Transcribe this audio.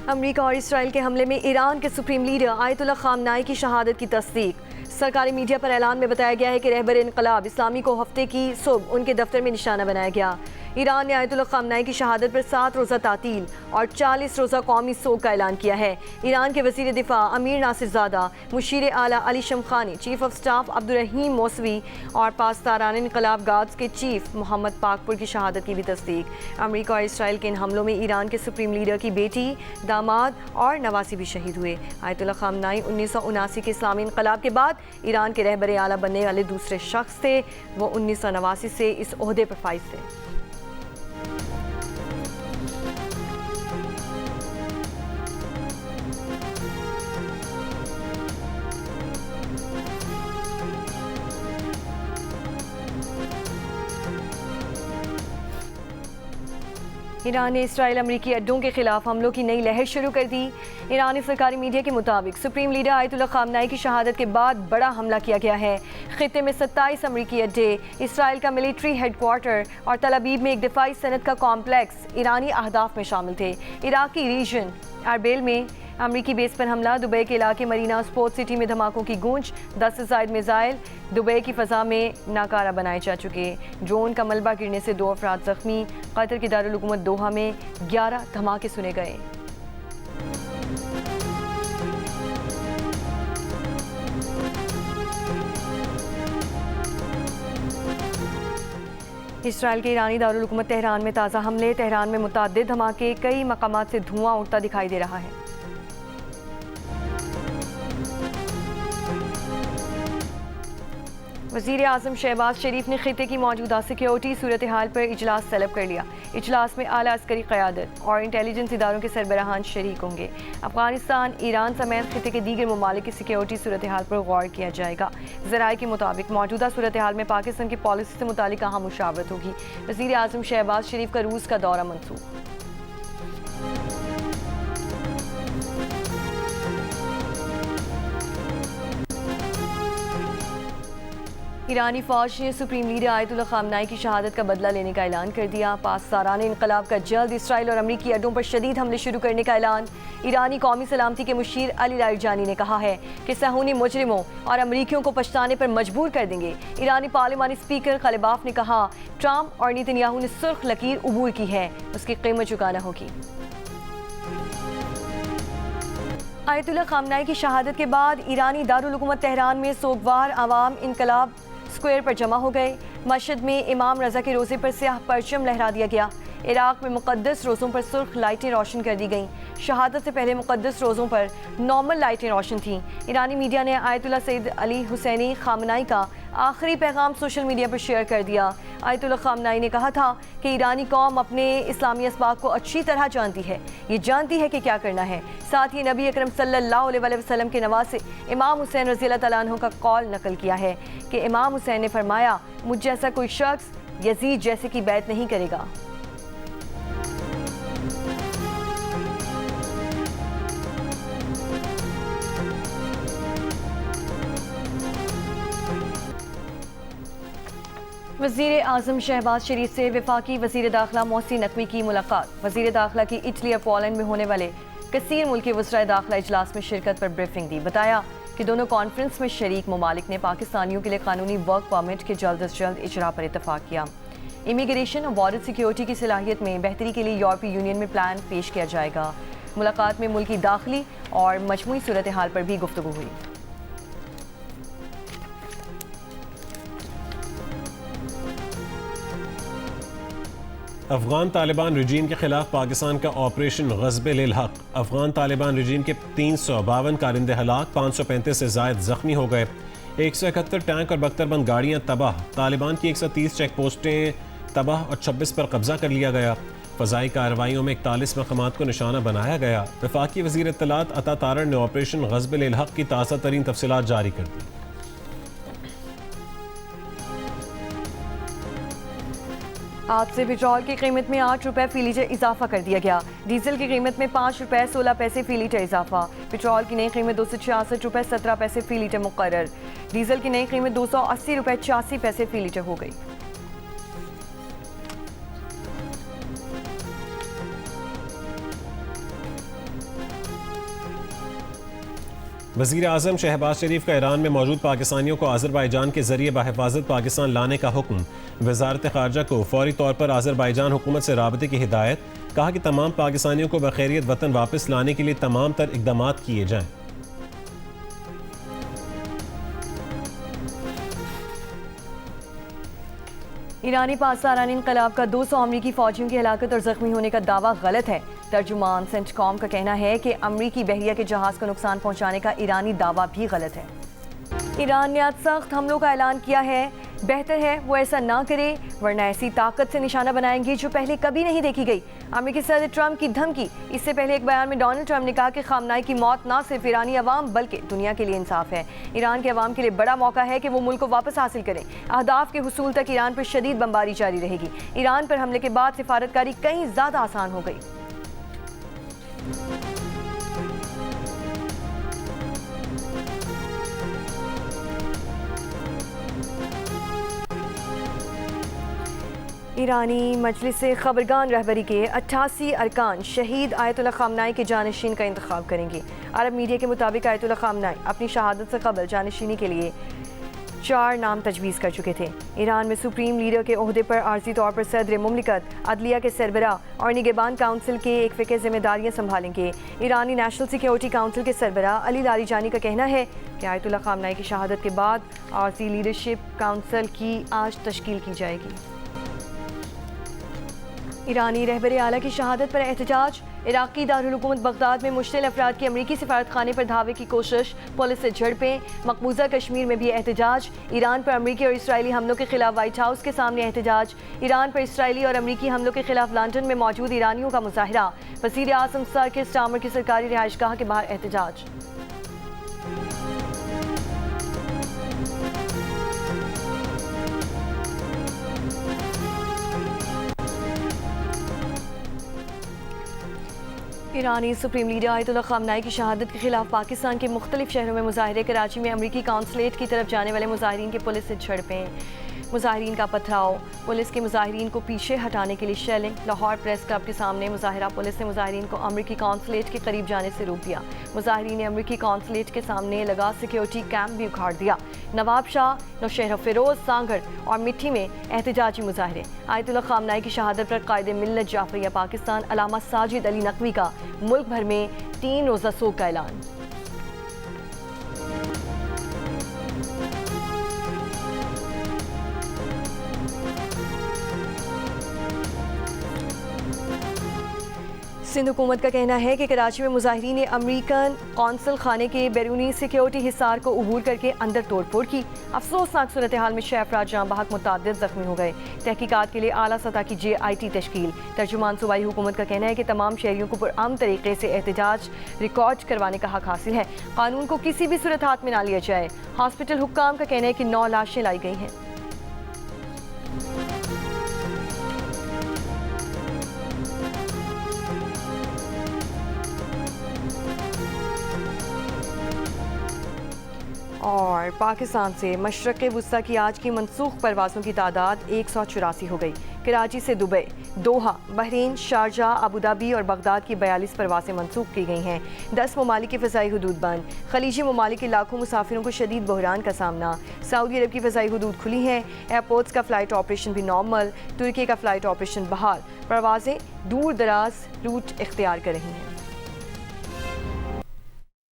अमरीका और इसराइल के हमले में ईरान के सुप्रीम लीडर आयतुल्ला खामनाई की शहादत की तस्दीक। सरकारी मीडिया पर ऐलान में बताया गया है कि रहबर इनकलाब इस्लामी को हफ्ते की सुबह उनके दफ्तर में निशाना बनाया गया। ईरान ने आयतुल्ला खामनाई की शहादत पर 7 रोज़ा तातील और 40 रोज़ा कौमी सोग का ऐलान किया है। ईरान के वज़ीर दिफा अमीर नासिरज़ादा, मुशीर आला Ali Shamkhani, chief of staff Abdur Rahim Mousavi और पाकिस्तान इनकलाब गार्ड्स के चीफ मोहम्मद पाकपुर की शहादत की भी तस्दीक। अमरीका और इसराइल के इन हमलों में ईरान के सुप्रीम लीडर की बेटी, दामाद और नवासी भी शहीद हुए। आयतुल्ला खामनाई 1979 के इस्लामी इनकलाब के बाद ईरान के रहबर आला बनने वाले दूसरे शख्स थे। वो 1989 से इस ओहदे पर फाइज थे। ईरान ने इसराइल अमरीकी अड्डों के खिलाफ हमलों की नई लहर शुरू कर दी। ईरानी सरकारी मीडिया के मुताबिक सुप्रीम लीडर आयतुल्ला खामनाई की शहादत के बाद बड़ा हमला किया गया है। खित्ते में 27 अमरीकी अड्डे, इसराइल का मिलिट्री हेडक्वार्टर और तल अबीब में एक दिफाई सनत का कॉम्प्लेक्स ईरानी अहदाफ में शामिल थे। इराकी रीजन अरबेल में अमरीकी बेस पर हमला, दुबई के इलाके मरीना स्पोर्ट्स सिटी में धमाकों की गूंज, 10 से ज़ायद मिसाइल दुबई की फ़ज़ा में नाकारा बनाए जा चुके। ड्रोन का मलबा गिरने से 2 अफराद ज़ख्मी। कतर की दारुल हुकूमत दोहा में 11 धमाके सुने गए। इसराइल के ईरानी दारुल हुकूमत तेहरान में ताज़ा हमले, तेहरान में मुतअद्दिद धमाके, कई मकामात से धुआं उठता दिखाई दे रहा है। वज़ीर आज़म शहबाज शरीफ ने खित्ते की मौजूदा सिक्योरिटी सूरत हाल पर इजलास तलब कर लिया। इजलास में आला अस्करी क़यादत और इंटेलिजेंस इदारों के सरबराहान शरीक होंगे। अफगानिस्तान, ईरान समेत खित्ते के दीगर ममालिक की सिक्योरिटी सूरत हाल पर गौर किया जाएगा। ज़राए के मुताबिक मौजूदा सूरत हाल में पाकिस्तान की पॉलिसी से मुतालिक अहम मुशावरत होगी। वज़ीर आज़म शहबाज शरीफ का रूस का दौरा मंसूख। ईरानी फ़ौज ने सुप्रीम लीडर आयतुल्ला खामनाई की शहादत का बदला लेने का ऐलान कर दिया। पाकिस्तान इनकलाब का जल्द इसराइल और अमरीकी अड्डों पर शदीद हमले शुरू करने का ऐलान। ईरानी कौमी सलामती के मुशीर अली लारिजानी ने कहा है कि सहूनी मुजरिमों और अमरीकियों को पछताने पर मजबूर कर देंगे। ईरानी पार्लिमानी स्पीकर खलिबाफ ने कहा, ट्रंप और नेतन्याहू ने सुर्ख लकीर उबूर की है, उसकी कीमत चुकाना होगी। आयतुल्ला खामनाई की शहादत के बाद ईरानी दारुल हुकूमत तेहरान में सोगवार आवाम इनकलाब स्क्वायर पर जमा हो गए। मस्जिद में इमाम रज़ा के रोज़े पर स्याह परचम लहरा दिया गया। इराक़ में मुक़द्दस रोज़ों पर सुर्ख लाइटें रोशन कर दी गईं। शहादत से पहले मुक़द्दस रोज़ों पर नॉर्मल लाइटें रोशन थीं। ईरानी मीडिया ने आयतुल्ला सैयद अली हुसैनी खामनाई का आखिरी पैगाम सोशल मीडिया पर शेयर कर दिया। आयतुल्ला खामनाई ने कहा था कि ईरानी कौम अपने इस्लामी असबाक को अच्छी तरह जानती है, ये जानती है कि क्या करना है। साथ ही नबी अकरम सल्लल्लाहु अलैहि वसल्लम के नवासे इमाम हुसैन रज़ियल्लाहु तआला अन्हु का कौल नकल किया है कि इमाम हुसैन ने फरमाया, मुझ जैसा कोई शख्स यजीद जैसे की बैत नहीं करेगा। वज़ीर आज़म शहबाज शरीफ से वफाकी वज़ीर दाखिला मोहसिन नकवी की मुलाकात। वज़ीर दाखिला की इटली और पोलैंड में होने वाले कसीर मुल्की वज़राए दाखिला इजलास में शिरकत पर ब्रीफिंग दी। बताया कि दोनों कॉन्फ्रेंस में शरीक ममालिक ने पाकिस्तानियों के लिए कानूनी वर्क परमिट के जल्द अज जल्द इजरा पर इतफाक़ किया। इमिग्रेशन और बॉर्डर सिक्योरिटी की सलाहियत में बेहतरी के लिए यूरोपीय यूनियन में प्लान पेश किया जाएगा। मुलाकात में मुल्की दाखिली और मजमूई सूरत हाल पर भी गुफ्तगू हुई। अफगान तालिबान रजीम के खिलाफ पाकिस्तान का ऑपरेशन ग़ज़्ब-ए हक़। अफगान तालिबान रजीम के 352 कारिंदे हलाक, 535 से ज़ायद ज़ख्मी हो गए। 171 टैंक और बख्तरबंद गाड़ियाँ तबाह। तालिबान की 130 चेक पोस्टें तबाह और 26 पर कब्जा कर लिया गया। फ़ज़ाई कार्रवाइयों में 41 मकामात को निशाना बनाया गया। वफाकी वज़ीर इत्तलात अता तारड़ ने ऑपरेशन ग़ज़्ब-ए हक़ की ताज़ा तरीन तफसीलात जारी कर दी। आज से पेट्रोल की कीमत में 8 रुपये फ़ी लीटर इजाफा कर दिया गया। डीजल की कीमत में 5 रुपये 16 पैसे फ़ी लीटर इजाफा। पेट्रोल की नई कीमत 266 रुपये 17 पैसे फ़ी लीटर मुकर्रर। डीजल की नई कीमत 280 रुपये 86 पैसे फ़ी लीटर हो गई। वज़ीर आज़म शहबाज शरीफ का ईरान में मौजूद पाकिस्तानियों को आज़रबाईजान के जरिए बहिफाजत पाकिस्तान लाने का हुक्म। वज़ारत ख़ारजा को फौरी तौर पर आज़रबाईजान हुकूमत से राबते की हिदायत। कहा कि तमाम पाकिस्तानियों को बखैरियत वतन वापस लाने के लिए तमाम तर इक़दाम किए जाएँ। ईरानी पासदारान इनकलाब का 200 अमरीकी फौजियों की हलाकत और जख्मी होने का दावा गलत है। तर्जुमान सेंटकॉम का कहना है कि अमरीकी बहरिया के जहाज को नुकसान पहुंचाने का ईरानी दावा भी गलत है। ईरान ने आज सख्त हमलों का ऐलान किया है। बेहतर है वो ऐसा ना करे, वरना ऐसी ताकत से निशाना बनाएंगे जो पहले कभी नहीं देखी गई। अमेरिकी सदर ट्रंप की धमकी। इससे पहले एक बयान में डोनाल्ड ट्रंप ने कहा कि खामनाई की मौत ना सिर्फ ईरानी अवाम बल्कि दुनिया के लिए इंसाफ है। ईरान के अवाम के लिए बड़ा मौका है कि वो मुल्क को वापस हासिल करें। अहदाफ के हुसूल तक ईरान पर शदीद बमबारी जारी रहेगी। ईरान पर हमले के बाद सिफारतकारी कहीं ज़्यादा आसान हो गई। ईरानी मजलिस खबरगान रहबरी के 88 अरकान शहीद आयतुल्लाह खामनाई के जानशीन का इंतखाब करेंगे। अरब मीडिया के मुताबिक आयतुल्लाह खामनाई अपनी शहादत से कबल जानशीनी के लिए 4 नाम तजवीज़ कर चुके थे। ईरान में सुप्रीम लीडर के ओहदे पर आर्जी तौर पर सदर मुमलिकत, अदलिया के सरबरा और निगहबान काउंसिल के एक फ़िक्र जिम्मेदारियाँ संभालेंगे। ईरानी नेशनल सिक्योरिटी काउंसिल के सरबरा अली लारीजानी का कहना है कि आयतुल्लाह खामनाई की शहादत के बाद आर्जी लीडरशिप काउंसिल की आज तश्कील की जाएगी। ईरानी रहबर आला की शहादत पर एहतजाज। इराक़ी दारुल हुकूमत बगदाद में मुश्तिल अफराद की अमरीकी सिफारत खाने पर धावे की कोशिश, पुलिस से झड़पें। मकबूजा कश्मीर में भी एहतजाज। ईरान पर अमरीकी और इसराइली हमलों के खिलाफ वाइट हाउस के सामने एहतजाज। ईरान पर इसराइली और अमरीकी हमलों के खिलाफ लंदन में मौजूद ईरानियों का मुजाहरा। वज़ीर आज़म सर के स्टामर की सरकारी रिहाइशगाह के बाहर एहतजाज। ईरानी सुप्रीम लीडर आयतुल्लाह खामनाई की शहादत के खिलाफ पाकिस्तान के मुख्तलिफ शहरों में मुजाहरे। कराची में अमरीकी कौंसलेट की तरफ जाने वाले मुजाहिरीन के पुलिस से झड़पें, मुजाहिरीन का पथराव, पुलिस के मुजाहिरीन को पीछे हटाने के लिए शेलिंग। लाहौर प्रेस क्लब के सामने मुजाहरा। पुलिस ने मुजाहिरीन को अमरीकी कौंसलेट के करीब जाने से रोक दिया। मुजाहिरीन ने अमरीकी कौंसलेट के सामने लगा सिक्योरिटी कैंप भी उखाड़ दिया। नवाब शाह, नौशहरा फिरोज, सांगड़ और मिट्टी में एहतजाजी मुजाहरे। आयतुल्लाह खामनाई की शहादत पर कायदे मिल्लत जाफरिया पाकिस्तान अलामा साजिद अली नकवी का मुल्क भर में 3 रोज़ा सोग का ऐलान। सिंध हुकूमत का कहना है कि कराची में मुजाहिरीन ने अमरीकन कौंसल खाने के बैरूनी सिक्योरिटी हिसार को अबूर करके अंदर तोड़फोड़ की। अफसोसनाक सूरत हाल में 6 अफराद जहाँ बहक मुतअद्दिद जख्मी हो गए। तहकीकात के लिए आला सतह की JIT तश्कील। तर्जुमान सूबाई हुकूमत का कहना है कि तमाम शहरियों को पुरअमन तरीके से एहतजाज रिकॉर्ड करवाने का हक हासिल है। कानून को किसी भी सूरत हाथ में ना लिया जाए। हॉस्पिटल हुक्काम का कहना है कि 9 लाशें लाई गई हैं। और पाकिस्तान से मशरक़ वुस्ता की आज की मनसूख परवाज़ों की तादाद 184 हो गई। कराची से दुबई, दोहा, बहरीन, शारजा, अबू धाबी और बगदाद की 42 परवाज़ें मनसूख की गई हैं। 10 ममालिक की फ़ज़ाई हदूद बंद। खलीजी ममालिक के लाखों मुसाफिरों को शदीद बहरान का सामना। सऊदी अरब की फ़ज़ाई हदूद खुली हैं। एयरपोर्ट्स का फ़्लाइट ऑपरेशन भी नॉर्मल। तुर्की का फ़्लाइट ऑपरेशन बहाल। परवाज़ें दूर दराज रूट इख्तियार कर रही हैं।